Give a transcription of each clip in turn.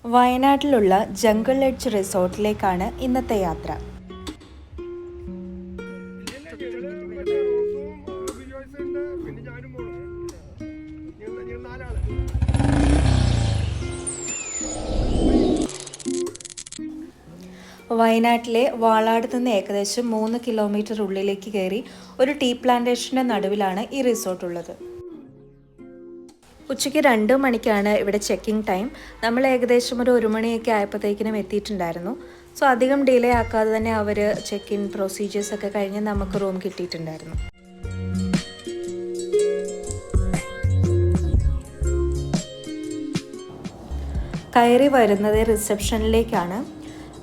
വയനാട്ടിലുള്ള jungle edge റിസോർട്ടിലേക്കാണ് ഇന്നത്തെ യാത്ര. വയനാട്ടിലെ വാളാട് നിന്ന് ഏകദേശം 3 കിലോമീറ്റർ ഉള്ളിലേക്ക് കയറി ഒരു ടീ പ്ലാന്റേഷൻ്റെ നടുവിലാണ് ഈ റിസോർട്ട് ഉള്ളത്. ഉച്ചയ്ക്ക് 2 മണിക്കാണ് ഇവിടെ ചെക്കിംഗ് ടൈം. നമ്മൾ ഏകദേശം ഒരു 1 മണിയൊക്കെ ആയപ്പോഴത്തേക്കിനും എത്തിയിട്ടുണ്ടായിരുന്നു. സോ അധികം ഡിലേ ആക്കാതെ തന്നെ അവർ ചെക്ക് ഇൻ പ്രൊസീജിയേഴ്സൊക്കെ കഴിഞ്ഞ് നമുക്ക് റൂം കിട്ടിയിട്ടുണ്ടായിരുന്നു. കയറി വരുന്നത് റിസപ്ഷനിലേക്കാണ്.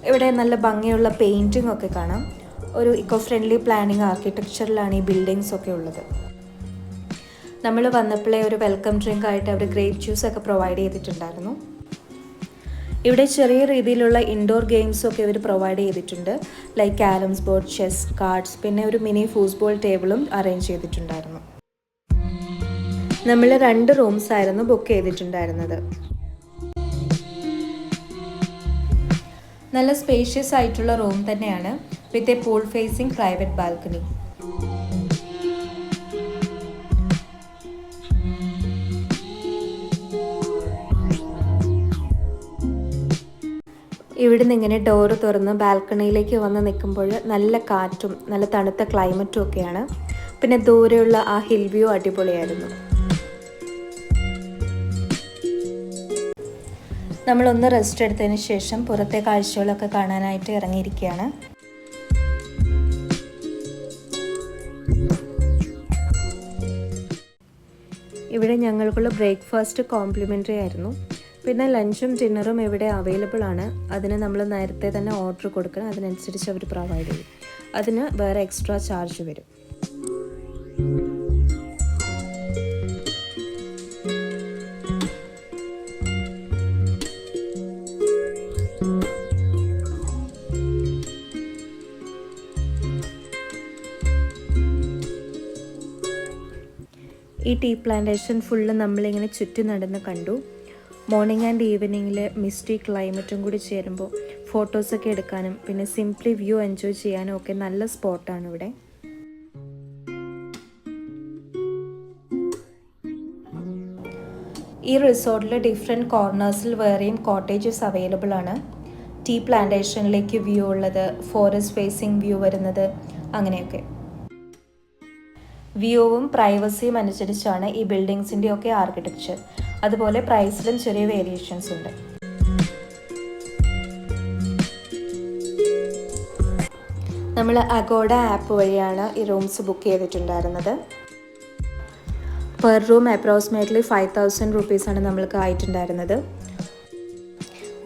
ഇവിടെ നല്ല ഭംഗിയുള്ള പെയിൻറ്റിംഗ് ഒക്കെ കാണാം. ഒരു ഇക്കോ ഫ്രണ്ട്ലി പ്ലാനിങ് ആർക്കിടെക്ചറിലാണ് ഈ ബിൽഡിങ്സ് ഒക്കെ ഉള്ളത്. നമ്മൾ വന്നപ്പോഴേ ഒരു വെൽക്കം ഡ്രിങ്ക് ആയിട്ട് അവർ ഗ്രേപ്പ് ജ്യൂസ് ഒക്കെ പ്രൊവൈഡ് ചെയ്തിട്ടുണ്ടായിരുന്നു. ഇവിടെ ചെറിയ രീതിയിലുള്ള ഇൻഡോർ ഗെയിംസൊക്കെ ഇവർ പ്രൊവൈഡ് ചെയ്തിട്ടുണ്ട്. Like carroms board, chess, cards, പിന്നെ ഒരു മിനി ഫൂട്ബോൾ ടേബിളും അറേഞ്ച് ചെയ്തിട്ടുണ്ടായിരുന്നു. നമ്മൾ 2 റൂംസ് ആയിരുന്നു ബുക്ക് ചെയ്തിട്ടുണ്ടായിരുന്നത്. നല്ല സ്പേഷ്യസ് ആയിട്ടുള്ള റൂം തന്നെയാണ്, with a pool facing private balcony. ഇവിടുന്ന് ഇങ്ങനെ ഡോറ് തുറന്ന് ബാൽക്കണിയിലേക്ക് വന്ന് നിൽക്കുമ്പോൾ നല്ല കാറ്റും നല്ല തണുത്ത ക്ലൈമറ്റും ഒക്കെയാണ്. പിന്നെ ദൂരെയുള്ള ആ ഹിൽ വ്യൂ അടിപൊളിയായിരുന്നു. നമ്മളൊന്ന് റെസ്റ്റ് എടുത്തതിന് ശേഷം പുറത്തെ കാഴ്ചകളൊക്കെ കാണാനായിട്ട് ഇറങ്ങിയിരിക്കുകയാണ്. ഇവിടെ ഞങ്ങൾക്കുള്ള ബ്രേക്ക്ഫാസ്റ്റ് കോംപ്ലിമെൻ്ററി ആയിരുന്നു. പിന്നെ ലഞ്ചും ഡിന്നറും ഇവിടെ അവൈലബിൾ ആണ്. അതിന് നമ്മൾ നേരത്തെ തന്നെ ഓർഡർ കൊടുക്കണം. അതിനനുസരിച്ച് അവർ പ്രൊവൈഡ് ചെയ്യും. അതിന് വേറെ എക്സ്ട്രാ ചാർജ് വരും. ഈ ടീ പ്ലാന്റേഷൻ ഫുള്ള് നമ്മളിങ്ങനെ ചുറ്റി നടന്ന് കണ്ടു. മോർണിംഗ് ആൻഡ് ഈവനിങ്ങിൽ മിസ്റ്റി ക്ലൈമറ്റും കൂടി ചേരുമ്പോൾ ഫോട്ടോസൊക്കെ എടുക്കാനും പിന്നെ സിംപ്ലി വ്യൂ എൻജോയ് ചെയ്യാനും ഒക്കെ നല്ല സ്പോട്ടാണ് ഇവിടെ. ഈ റിസോർട്ടിൽ ഡിഫറെൻറ്റ് കോർണേഴ്സിൽ വേറെയും കോട്ടേജസ് അവൈലബിൾ ആണ്. ടീ പ്ലാന്റേഷനിലേക്ക് വ്യൂ ഉള്ളത്, ഫോറസ്റ്റ് ഫേസിംഗ് വ്യൂ വരുന്നത്, അങ്ങനെയൊക്കെ. വ്യൂവും പ്രൈവസിയും അനുസരിച്ചാണ് ഈ ബിൽഡിങ്സിൻ്റെ ഒക്കെ ആർക്കിടെക്ചർ. അതുപോലെ പ്രൈസിലും ചെറിയ വേരിയേഷൻസ് ഉണ്ട്. നമ്മൾ അഗോഡ ആപ്പ് വഴിയാണ് ഈ റൂംസ് ബുക്ക് ചെയ്തിട്ടുണ്ടായിരുന്നത്. പെർ റൂം അപ്രോക്സിമേറ്റ്ലി 5000 റുപ്പീസാണ് നമ്മൾക്ക് ആയിട്ടുണ്ടായിരുന്നത്.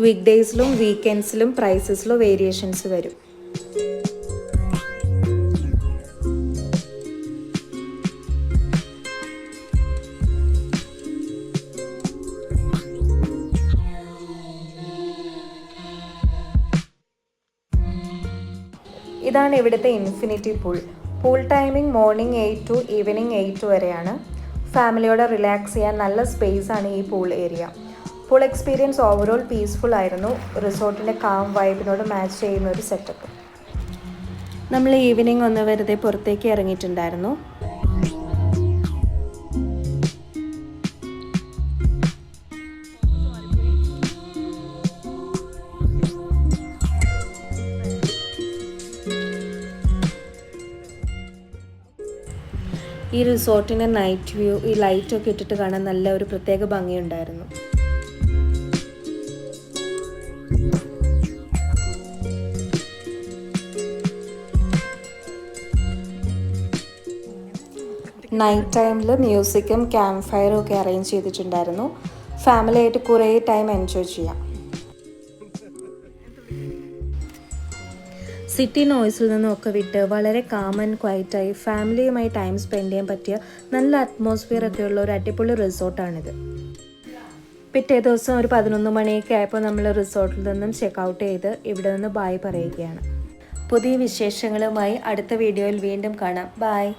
വീക്ക് ഡേയ്സിലും വീക്കെൻഡ്സിലും പ്രൈസസിലും വേരിയേഷൻസ് വരും. ഇതാണ് ഇവിടുത്തെ infinity pool. Pool timing morning 8 to evening 8 വരെയാണ്. ഫാമിലിയോടെ റിലാക്സ് ചെയ്യാൻ നല്ല സ്പേസ് ആണ് ഈ pool area. Pool experience overall peaceful ആയിരുന്നു. റിസോർട്ടിൻ്റെ കാം വൈബിനോട് മാച്ച് ചെയ്യുന്ന ഒരു സെറ്റപ്പ്. നമ്മൾ ഈവനിങ് ഒന്ന് വെറുതെ പുറത്തേക്ക് ഇറങ്ങിയിട്ടുണ്ടായിരുന്നു. ഈ റിസോർട്ടിൻ്റെ നൈറ്റ് വ്യൂ ഈ ലൈറ്റൊക്കെ ഇട്ടിട്ട് കാണാൻ നല്ല ഒരു പ്രത്യേക ഭംഗിയുണ്ടായിരുന്നു. നൈറ്റ് ടൈമിൽ മ്യൂസിക്കും ക്യാമ്പ് ഫയറും ഒക്കെ അറേഞ്ച് ചെയ്തിട്ടുണ്ടായിരുന്നു. ഫാമിലിയായിട്ട് കുറേ ടൈം എൻജോയ് ചെയ്യാം. സിറ്റി നോയ്സിൽ നിന്നൊക്കെ വിട്ട് വളരെ കാം ആൻഡ് ക്വയറ്റായി ഫാമിലിയുമായി ടൈം സ്പെൻഡ് ചെയ്യാൻ പറ്റിയ നല്ല അറ്റ്മോസ്ഫിയർ ഒക്കെ ഉള്ള ഒരു അടിപൊളി റിസോർട്ടാണിത്. പിറ്റേ ദിവസം ഒരു 11 മണിയൊക്കെ ആയപ്പോൾ നമ്മൾ റിസോർട്ടിൽ നിന്നും ചെക്ക് ഔട്ട് ചെയ്ത് ഇവിടെ നിന്ന് ബായ് പറയുകയാണ്. പുതിയ വിശേഷങ്ങളുമായി അടുത്ത വീഡിയോയിൽ വീണ്ടും കാണാം. ബായ്.